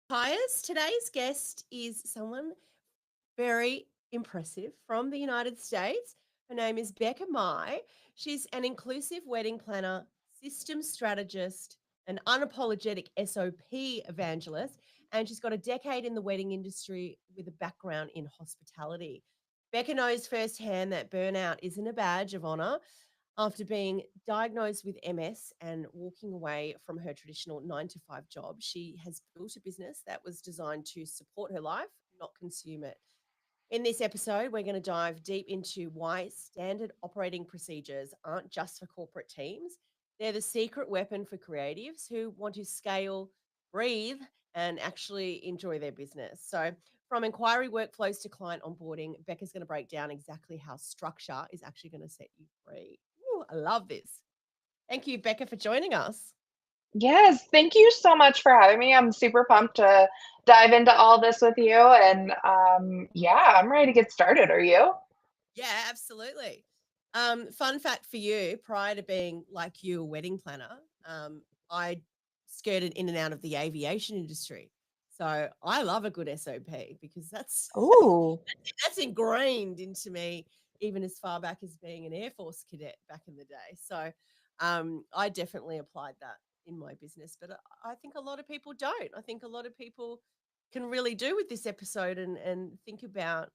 Pius, today's guest is someone very impressive from the United States. Her name is Becca Mai. She's an inclusive wedding planner, systems strategist, an unapologetic SOP evangelist, and she's got a decade in the wedding industry with a background in hospitality. Becca knows firsthand that burnout isn't a badge of honor. After being diagnosed with MS and walking away from her traditional 9 to 5 job, she has built a business that was designed to support her life, not consume it. In this episode, we're going to dive deep into why standard operating procedures aren't just for corporate teams. They're the secret weapon for creatives who want to scale, breathe, and actually enjoy their business. So, from inquiry workflows to client onboarding, Becca's going to break down exactly how structure is actually going to set you free. Ooh, I love this. Thank you, Becca, for joining us. Yes, thank you so much for having me. I'm super pumped to dive into all this with you. And yeah, I'm ready to get started. Are you? Yeah, absolutely. Fun fact for you, prior to being like you, a wedding planner, I skirted in and out of the aviation industry. So I love a good SOP because that's Ooh, that's ingrained into me even as far back as being an Air Force cadet back in the day. So I definitely applied that in my business, but I think a lot of people don't. I think a lot of people can really do with this episode and think about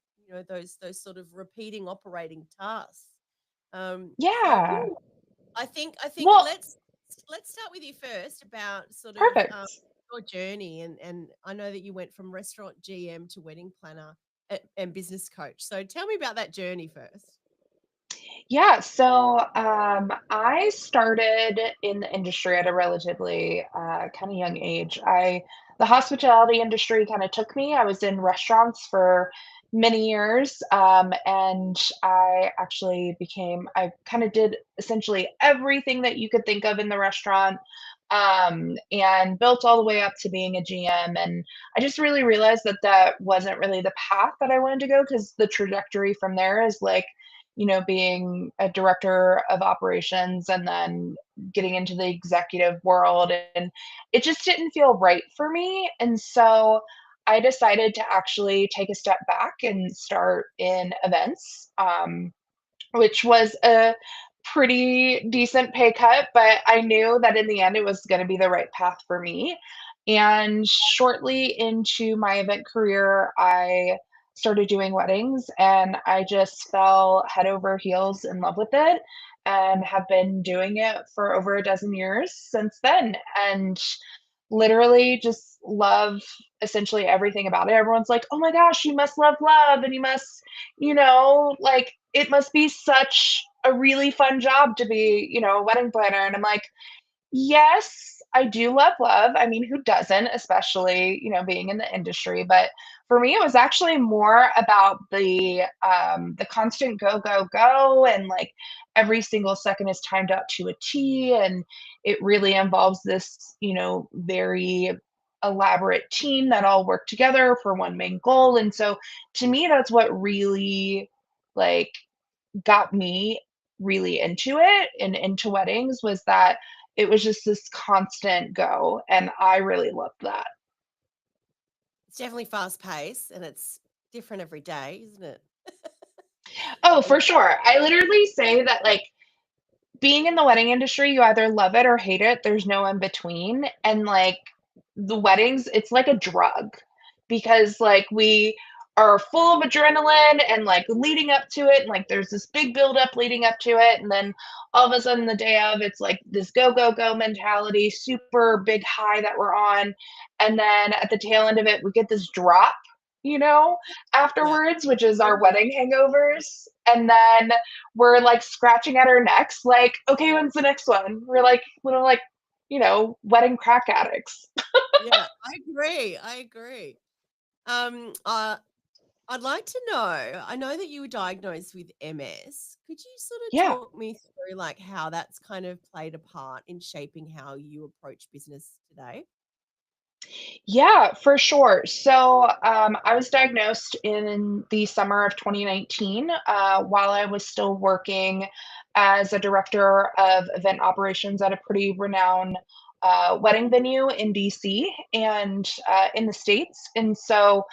those sort of repeating operating tasks. So yeah. ooh, I think Well, let's start with you first about sort of perfect. your journey and I know that you went from restaurant GM to wedding planner and business coach. So tell me about that journey first. Yeah, so I started in the industry at a relatively kind of young age. The hospitality industry kind of took me. I was in restaurants for many years, and I kind of did essentially everything that you could think of in the restaurant, and built all the way up to being a GM. And I just really realized that that wasn't really the path that I wanted to go because the trajectory from there is like being a director of operations and then getting into the executive world. And it just didn't feel right for me. And so I decided to actually take a step back and start in events, which was a pretty decent pay cut, but I knew that in the end it was going to be the right path for me. And shortly into my event career, I started doing weddings and I just fell head over heels in love with it and have been doing it for over a dozen years since then. And literally just love essentially everything about it. Everyone's like, "Oh my gosh, you must love love and you must, like it must be such a really fun job to be, a wedding planner." And I'm like, yes, I do love love. I mean, who doesn't, especially, being in the industry. But for me, it was actually more about the constant go, go, go, and like every single second is timed out to a T. And it really involves this, very elaborate team that all work together for one main goal. And so to me, that's what really like got me really into it and into weddings was that it was just this constant go, and I really loved that. It's definitely fast paced and it's different every day, isn't it? Oh, for sure. I literally say that, like, being in the wedding industry, you either love it or hate it. There's no in between. And like the weddings, it's like a drug because like we are full of adrenaline and like leading up to it. And like there's this big buildup leading up to it. And then all of a sudden, the day of, it's like this go, go, go mentality, super big high that we're on. And then at the tail end of it, we get this drop, you know, Yeah. afterwards, which is our wedding hangovers. And then we're like scratching at our necks, like, okay, when's the next one? We're like little like, wedding crack addicts. Yeah, I agree. I agree. Um, uh, I'd like to know. I know that you were diagnosed with MS. Could you sort of Yeah. talk me through like how that's kind of played a part in shaping how you approach business today? Yeah, for sure. So I was diagnosed in the summer of 2019 while I was still working as a director of event operations at a pretty renowned wedding venue in DC and in the States. And so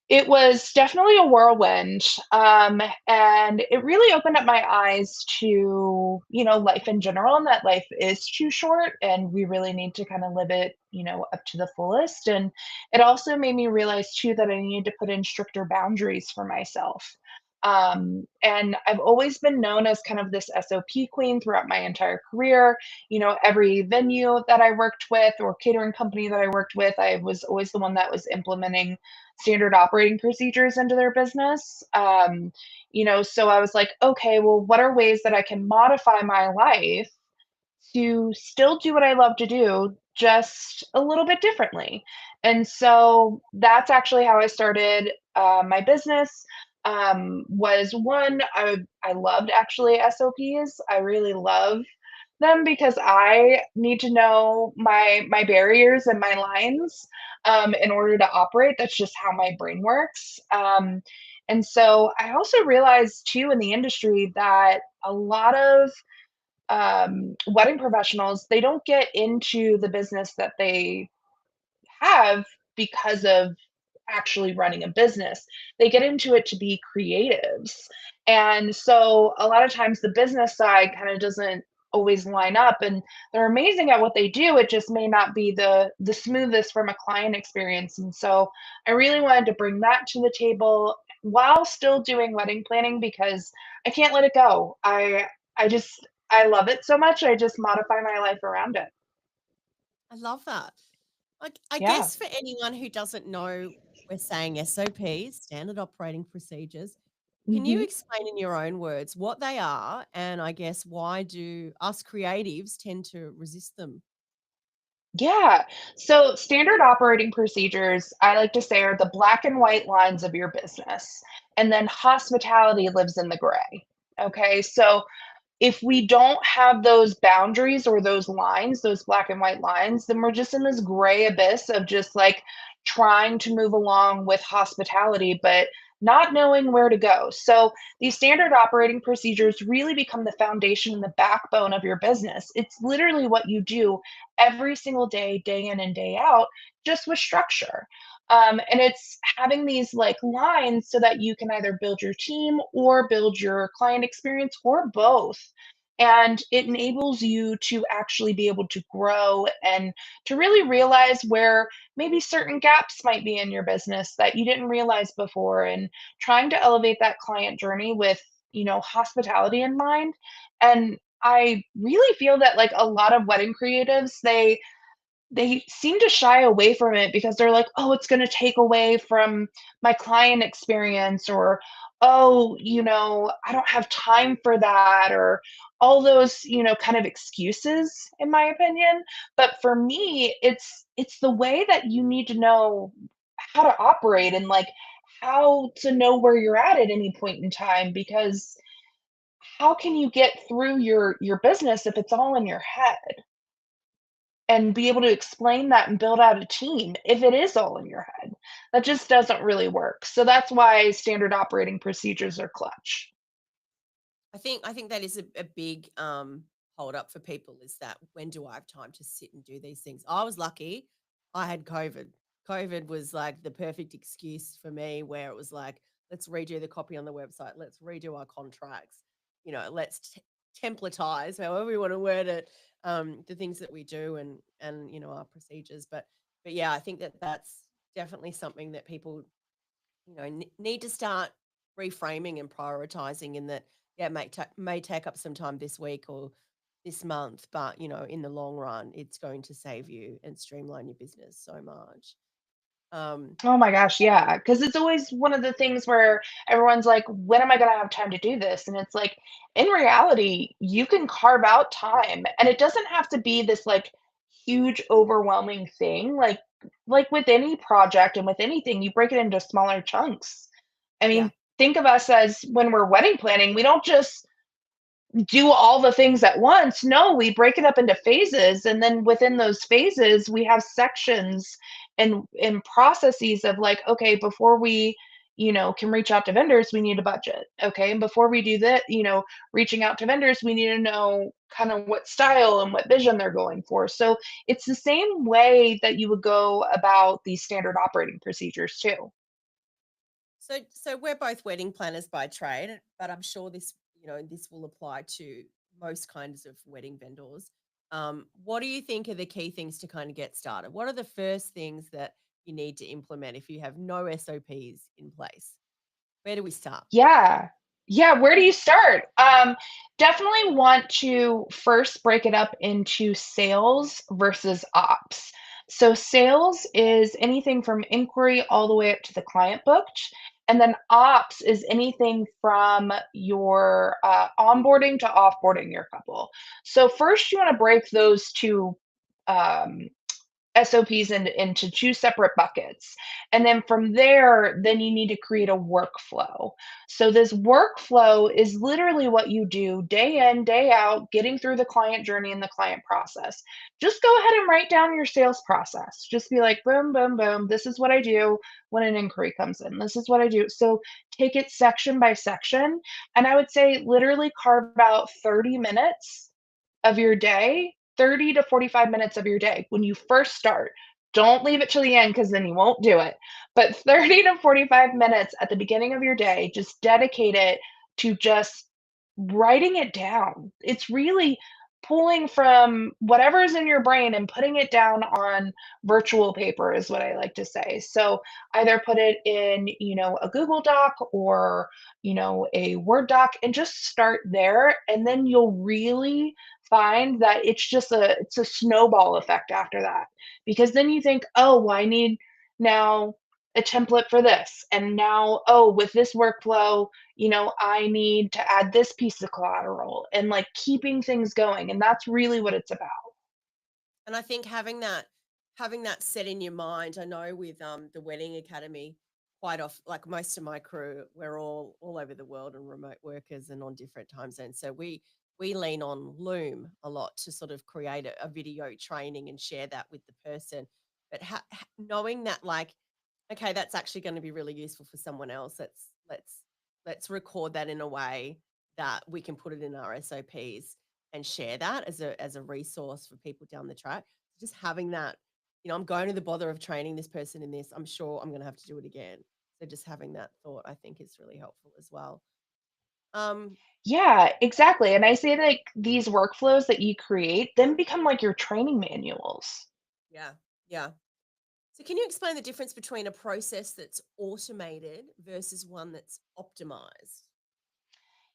it was definitely a whirlwind, and it really opened up my eyes to, life in general, and that life is too short, and we really need to kind of live it, up to the fullest. And it also made me realize too that I needed to put in stricter boundaries for myself. And I've always been known as kind of this SOP queen throughout my entire career. Every venue that I worked with or catering company that I worked with, I was always the one that was implementing standard operating procedures into their business. So I was like, okay, well, what are ways that I can modify my life to still do what I love to do, just a little bit differently? And so that's actually how I started my business. Was one, I loved actually SOPs. I really love them because I need to know my barriers and my lines in order to operate. That's just how my brain works. And so I also realized too in the industry that a lot of wedding professionals, they don't get into the business that they have because of actually running a business. They get into it to be creatives. And so a lot of times the business side kind of doesn't always line up, and they're amazing at what they do. It just may not be the smoothest from a client experience. And so I really wanted to bring that to the table while still doing wedding planning because I can't let it go. I love it so much. I just modify my life around it. I love that. Like, I Yeah. guess for anyone who doesn't know, we're saying SOPs, standard operating procedures. Can you Mhm. explain in your own words what they are? And I guess why do us creatives tend to resist them? Yeah. So standard operating procedures, I like to say, are the black and white lines of your business. And then hospitality lives in the gray. Okay. So if we don't have those boundaries or those lines, those black and white lines, then we're just in this gray abyss of just like trying to move along with hospitality, but not knowing where to go. So these standard operating procedures really become the foundation and the backbone of your business. It's literally what you do every single day, day in and day out, just with structure. And it's having these like lines so that you can either build your team or build your client experience or both. And it enables you to actually be able to grow and to really realize where maybe certain gaps might be in your business that you didn't realize before, and trying to elevate that client journey with, hospitality in mind. And I really feel that like a lot of wedding creatives, they seem to shy away from it because they're like, "Oh, it's gonna take away from my client experience," or, "Oh, I don't have time for that," or all those, kind of excuses, in my opinion. But for me, it's the way that you need to know how to operate and, like, how to know where you're at any point in time, because how can you get through your business if it's all in your head? And be able to explain that and build out a team if it is all in your head. That just doesn't really work. So that's why standard operating procedures are clutch. I think that is a big hold up for people is that when do I have time to sit and do these things? I was lucky. I had COVID. COVID was like the perfect excuse for me where it was like, let's redo the copy on the website, let's redo our contracts, let's templatize, however we want to word it, the things that we do and our procedures. But yeah, I think that that's definitely something that people need to start reframing and prioritizing in that, yeah, may take up some time this week or this month, but in the long run, it's going to save you and streamline your business so much. Um, Oh my gosh, yeah, because it's always one of the things where everyone's like, "When am I gonna have time to do this?" And it's like, in reality, you can carve out time, and it doesn't have to be this, like, huge, overwhelming thing. Like with any project and with anything, you break it into smaller chunks. I yeah, mean, think of us as when we're wedding planning, we don't just do all the things at once. No, we break it up into phases, and then within those phases, we have sections and processes of like, okay, before we, can reach out to vendors, we need a budget. Okay. And before we do that, reaching out to vendors, we need to know kind of what style and what vision they're going for. So it's the same way that you would go about these standard operating procedures too. So we're both wedding planners by trade, but I'm sure this will apply to most kinds of wedding vendors. What do you think are the key things to kind of get started? What are the first things that you need to implement if you have no SOPs in place? Where do we start? Yeah. Yeah, where do you start? Definitely want to first break it up into sales versus ops. So sales is anything from inquiry all the way up to the client booked, and then ops is anything from your onboarding to offboarding your couple. So first, you want to break those two um, SOPs into two separate buckets. And then from there, then you need to create a workflow. So this workflow is literally what you do day in, day out, getting through the client journey and the client process. Just go ahead and write down your sales process. Just be like, boom, boom, boom. This is what I do when an inquiry comes in. This is what I do. So take it section by section. And I would say literally carve out 30 minutes of your day, 30 to 45 minutes of your day when you first start. Don't leave it till the end because then you won't do it. But 30 to 45 minutes at the beginning of your day, just dedicate it to just writing it down. It's really pulling from whatever's in your brain and putting it down on virtual paper is what I like to say. So either put it in, a Google Doc or, a Word doc and just start there. And then you'll really find that it's a snowball effect after that. Because then you think, "Oh, well, I need now a template for this, and now, oh, with this workflow, I need to add this piece of collateral," and, like, keeping things going, and that's really what it's about. And I think having that set in your mind, I know with the wedding academy, quite often, like most of my crew, we're all over the world and remote workers and on different time zones. So we lean on Loom a lot to sort of create a video training and share that with the person. But knowing that, like, okay, that's actually going to be really useful for someone else. Let's record that in a way that we can put it in our SOPs and share that as a resource for people down the track. Just having that, I'm going to the bother of training this person in this. I'm sure I'm going to have to do it again. So just having that thought, I think, is really helpful as well. Um, Yeah, exactly, and I say, like, these workflows that you create then become like your training manuals. yeah, yeah. So can you explain the difference between a process that's automated versus one that's optimized?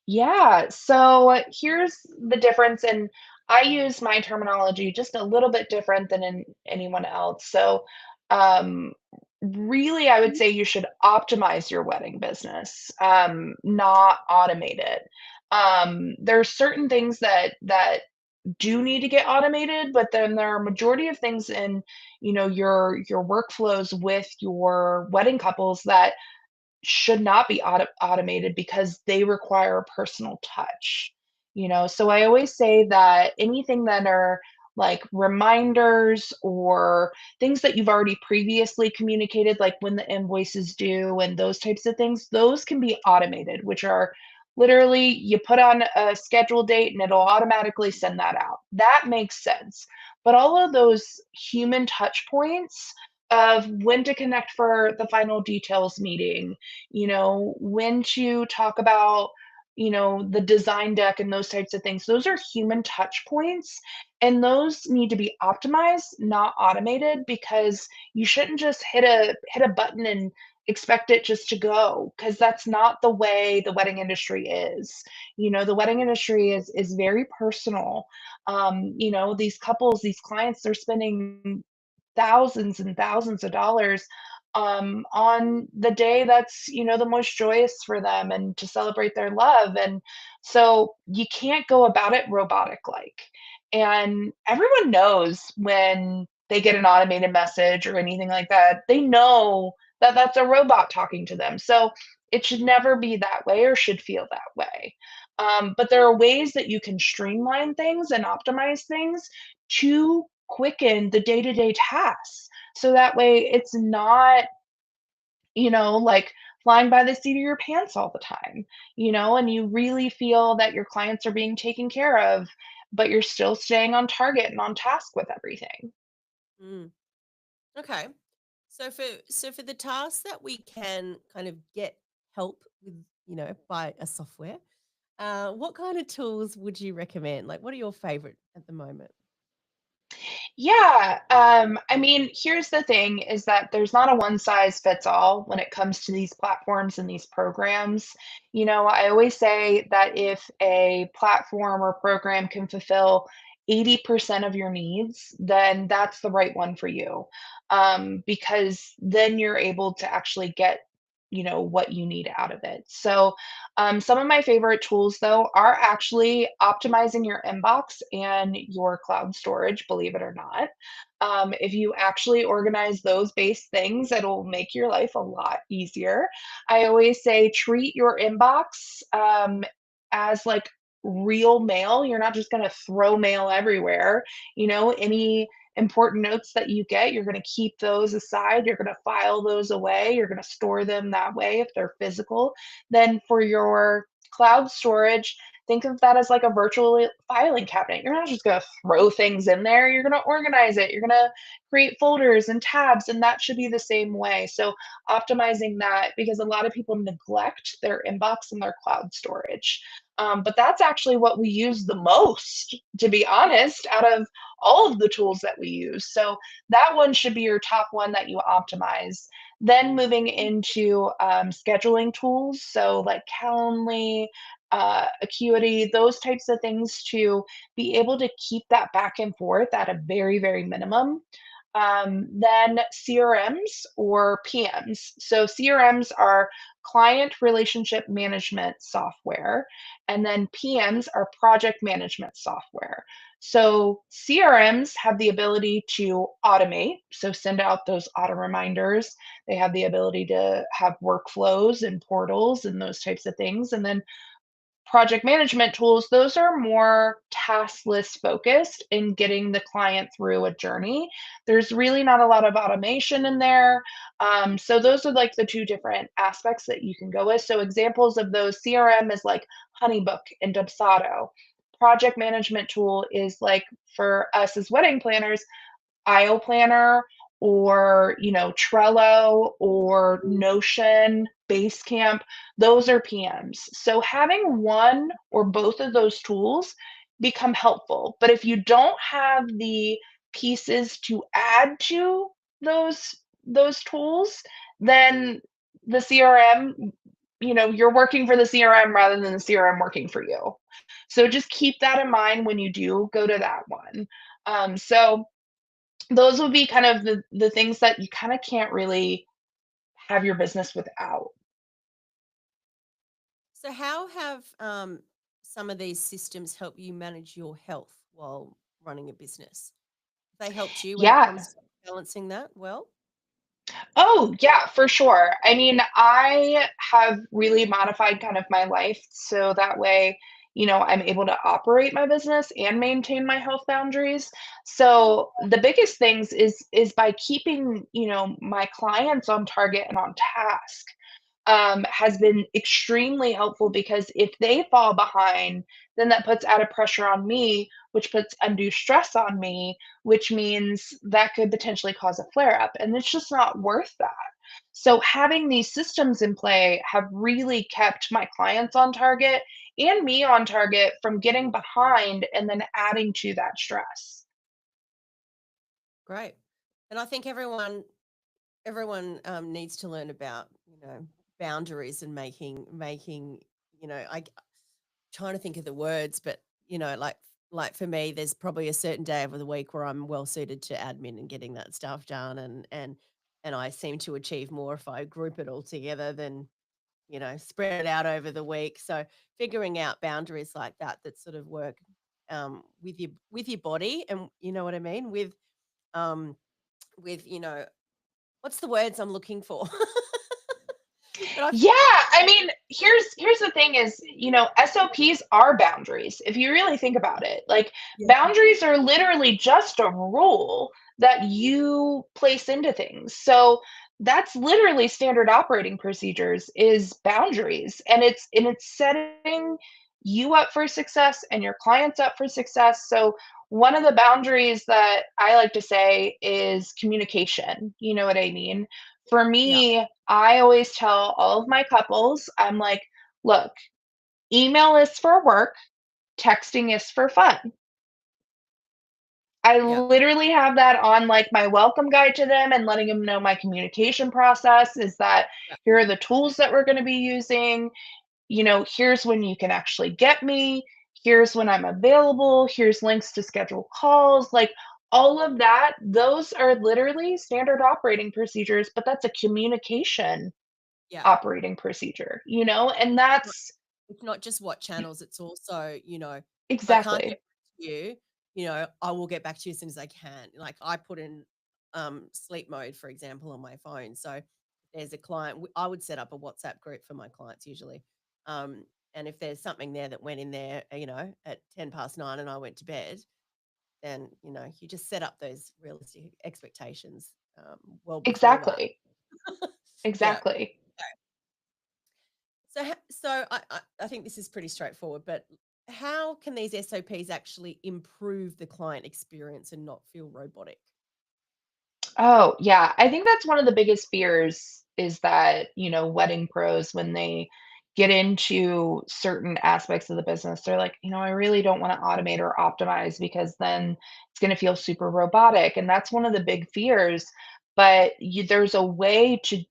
Yeah, so here's the difference, and I use my terminology just a little bit different than anyone else. So, um, really, I would say you should optimize your wedding business, not automate it. There are certain things that do need to get automated, but then there are a majority of things in, your workflows with your wedding couples that should not be automated because they require a personal touch, So I always say that anything that are like reminders or things that you've already previously communicated, like when the invoice is due and those types of things, those can be automated, which are literally you put on a scheduled date and it'll automatically send that out. That makes sense. But all of those human touch points of when to connect for the final details meeting, when to talk about, the design deck and those types of things. Those are human touch points, and those need to be optimized, not automated, because you shouldn't just hit a button and expect it just to go, because that's not the way the wedding industry is. The wedding industry is very personal. These couples, these clients, they're spending thousands and thousands of dollars on the day that's the most joyous for them and to celebrate their love, and so you can't go about it robotic like, and everyone knows when they get an automated message or anything like that, they know that that's a robot talking to them. So it should never be that way or should feel that way. But there are ways that you can streamline things and optimize things to quicken the day-to-day tasks. So that way it's not like flying by the seat of your pants all the time, and you really feel that your clients are being taken care of, but you're still staying on target and on task with everything. Mm. Okay. So for the tasks that we can kind of get help with, by a software, what kind of tools would you recommend? Like, what are your favorite at the moment? Yeah, I mean, here's the thing is that there's not a one size fits all when it comes to these platforms and these programs. I always say that if a platform or program can fulfill 80% of your needs, then that's the right one for you. Because then you're able to actually get, what you need out of it. So, some of my favorite tools, though, are actually optimizing your inbox and your cloud storage, believe it or not. If you actually organize those base things, it'll make your life a lot easier. I always say treat your inbox as like real mail. You're not just going to throw mail everywhere. Any important notes that you get, you're going to keep those aside. You're going to file those away. You're going to store them that way if they're physical. Then for your cloud storage, think of that as like a virtual filing cabinet. You're not just going to throw things in there. You're going to organize it. You're going to create folders and tabs, and that should be the same way. So, optimizing that because a lot of people neglect their inbox and their cloud storage. But that's actually what we use the most, to be honest, out of all of the tools that we use. So, that one should be your top one that you optimize. Then moving into scheduling tools, so like Calendly, Acuity, those types of things to be able to keep that back and forth at a very, very minimum. Then CRMs or PMs. So CRMs are client relationship management software, and then PMs are project management software. So CRMs have the ability to automate, so send out those auto reminders. They have the ability to have workflows and portals and those types of things. And then project management tools, those are more task list focused in getting the client through a journey. There's really not a lot of automation in there. So those are like the two different aspects that you can go with. So examples of those CRM is like Honeybook and Dubsado. Project management tool is like for us as wedding planners, IO Planner or, Trello or Notion, Basecamp, those are PMs. So having one or both of those tools become helpful. But if you don't have the pieces to add to those tools, then the CRM, you're working for the CRM rather than the CRM working for you. So just keep that in mind when you do go to that one. So those would be kind of the things that you kinda can't really have your business without. So, how have some of these systems help you manage your health while running a business? They helped you when it Yeah. comes to balancing that well? Oh, yeah, for sure. I mean, I have really modified kind of my life so that way, I'm able to operate my business and maintain my health boundaries. So, the biggest things is by keeping, my clients on target and on task. Has been extremely helpful because if they fall behind, then that puts added pressure on me, which puts undue stress on me, which means that could potentially cause a flare up. And it's just not worth that. So, having these systems in play have really kept my clients on target and me on target from getting behind and then adding to that stress. Great. And I think everyone needs to learn about boundaries and making trying to think of the words, but like for me, there's probably a certain day of the week where I'm well suited to admin and getting that stuff done, and I seem to achieve more if I group it all together than spread it out over the week. So figuring out boundaries like that sort of work with your body, and you know what I mean um with what's the words I'm looking for, but I Yeah, I mean, here's the thing is, SOPs are boundaries if you really think about it. Like yeah. boundaries are literally just a rule that you place into things. So That's literally standard operating procedures is boundaries, and it's setting you up for success and your clients up for success. So one of the boundaries that I like to say is communication. You know what I mean? For Yeah, me, I always tell all of my couples, I'm like, look, email is for work, texting is for fun. I yeah, literally have that on, like, my welcome guide to them and letting them know my communication process is that yeah, here are the tools that we're gonna be using, here's when you can actually get me, here's when I'm available, here's links to schedule calls, like, all of that, those are literally standard operating procedures, but that's a communication yeah. operating procedure, and Not that's it's not just what channels, it's also, if I can't get exactly, back to you, I will get back to you as soon as I can. Like, I put in, sleep mode, for example, on my phone, so if there's a client I would set up a WhatsApp group for my clients usually, and if there's something there that went in there, at 9:10 and I went to bed, then, you just set up those realistic expectations, well before that. exactly, Yeah. exactly. So I think this is pretty straightforward, but how can these SOPs actually improve the client experience and not feel robotic? Oh, yeah. I think that's one of the biggest fears is that, wedding pros, when they get into certain aspects of the business, they're like, I really don't want to automate or optimize because then it's going to feel super robotic. And that's one of the big fears. But there's a way to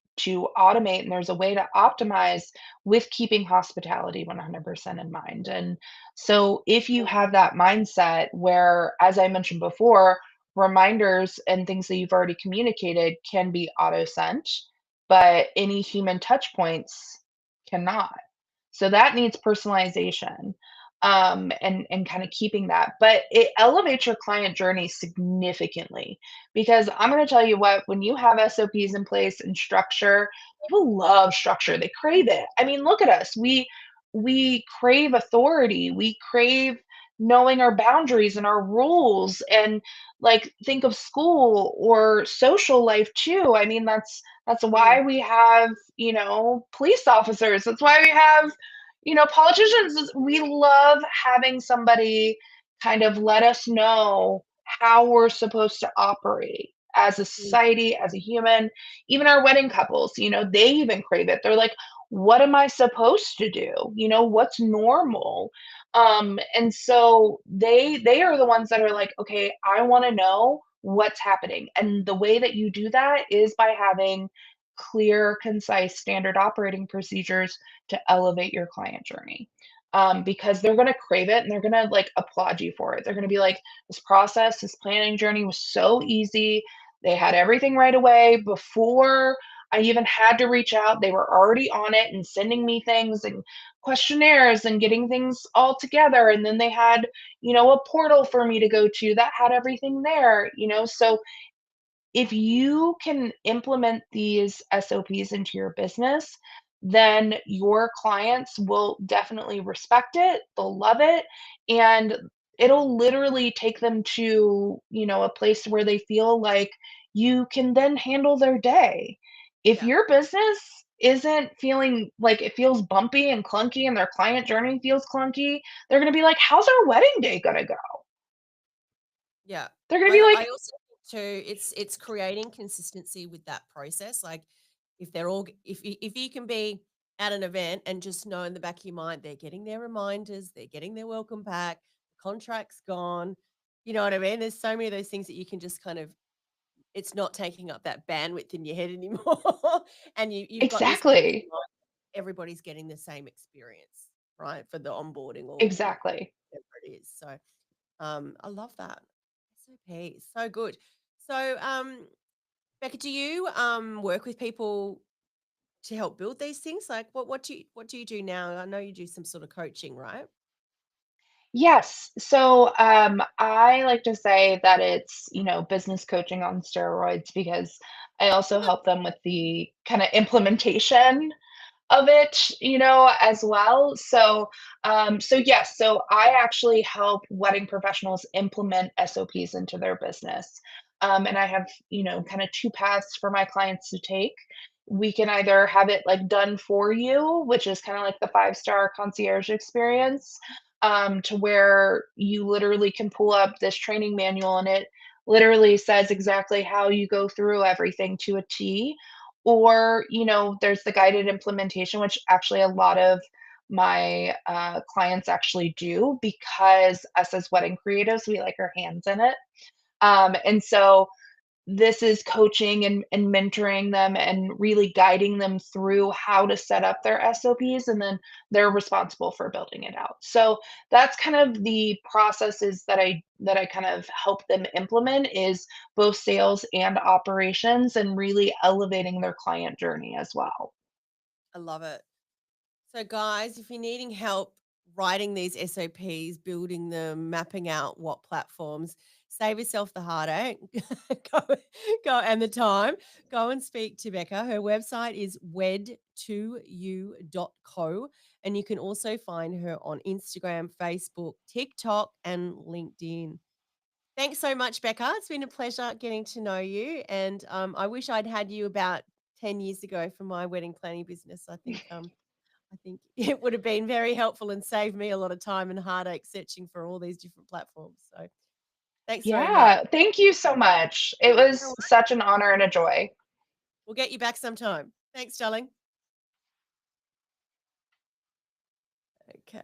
automate and there's a way to optimize with keeping hospitality 100% in mind. And so if you have that mindset where, as I mentioned before, reminders and things that you've already communicated can be auto sent, but any human touch points cannot. So that needs personalization, and kind of keeping that. But it elevates your client journey significantly because I'm going to tell you what, when you have SOPs in place and structure, people love structure. They crave it. I mean, look at us. We crave authority. We crave knowing our boundaries and our rules and like think of school or social life too. I mean, that's why Mm, we have, police officers. That's why we have, politicians. We love having somebody kind of let us know how we're supposed to operate as a mm, society, as a human. Even our wedding couples, they even crave it. They're like, what am I supposed to do? What's normal? And so they are the ones that are like, okay, I want to know what's happening. And the way that you do that is by having clear, concise, standard operating procedures to elevate your client journey. Because they're going to crave it and they're going to like applaud you for it. They're going to be like, this process, this planning journey was so easy. They had everything right away before I even had to reach out. They were already on it and sending me things and questionnaires and getting things all together. And then they had, a portal for me to go to that had everything there. So if you can implement these SOPs into your business, then your clients will definitely respect it, they'll love it, and it'll literally take them to, a place where they feel like you can then handle their day. If yeah, your business isn't feeling like it feels bumpy and clunky and their client journey feels clunky, they're gonna be like, "How's our wedding day gonna go?" yeah. They're gonna be I like, also think too, it's creating consistency with that process. Like, if they're all if you can be at an event and just know in the back of your mind they're getting their reminders, they're getting their welcome pack, the contract's gone. You know what I mean? There's so many of those things that you can just kind of, it's not taking up that bandwidth in your head anymore. And you've got this peace of "Exactly, mind, everybody's getting the same experience, right? For the onboarding or exactly." whatever it is. So I love that. SOP, so good. So, Becca, do you work with people to help build these things? Like, what do you do now? I know you do some sort of coaching, right? Yes. So, I like to say that it's, business coaching on steroids because I also help them with the kind of implementation of it, as well. So yes, so I actually help wedding professionals implement SOPs into their business. and I have, kind of two paths for my clients to take. We can either have it like done for you, which is kind of like the 5-star concierge experience, to where you literally can pull up this training manual and it literally says exactly how you go through everything to a T. Or, there's the guided implementation, which actually a lot of my clients actually do because us as wedding creatives, we like our hands in it. And so this is coaching and mentoring them and really guiding them through how to set up their SOPs, and then they're responsible for building it out. So that's kind of the processes that I kind of help them implement is both sales and operations and really elevating their client journey as well. I love it. So, guys, if you're needing help writing these SOPs, building them, mapping out what platforms, save yourself the heartache, go, go and the time. Go and speak to Becca. Her website is wed2u.co. And you can also find her on Instagram, Facebook, TikTok, and LinkedIn. Thanks so much, Becca. It's been a pleasure getting to know you. And I wish I'd had you about 10 years ago for my wedding planning business. I think it would have been very helpful and saved me a lot of time and heartache searching for all these different platforms. So thanks very much. Yeah, thank you so much. It No was worries. such an honor and a joy. We'll get you back sometime. Thanks, darling. Okay.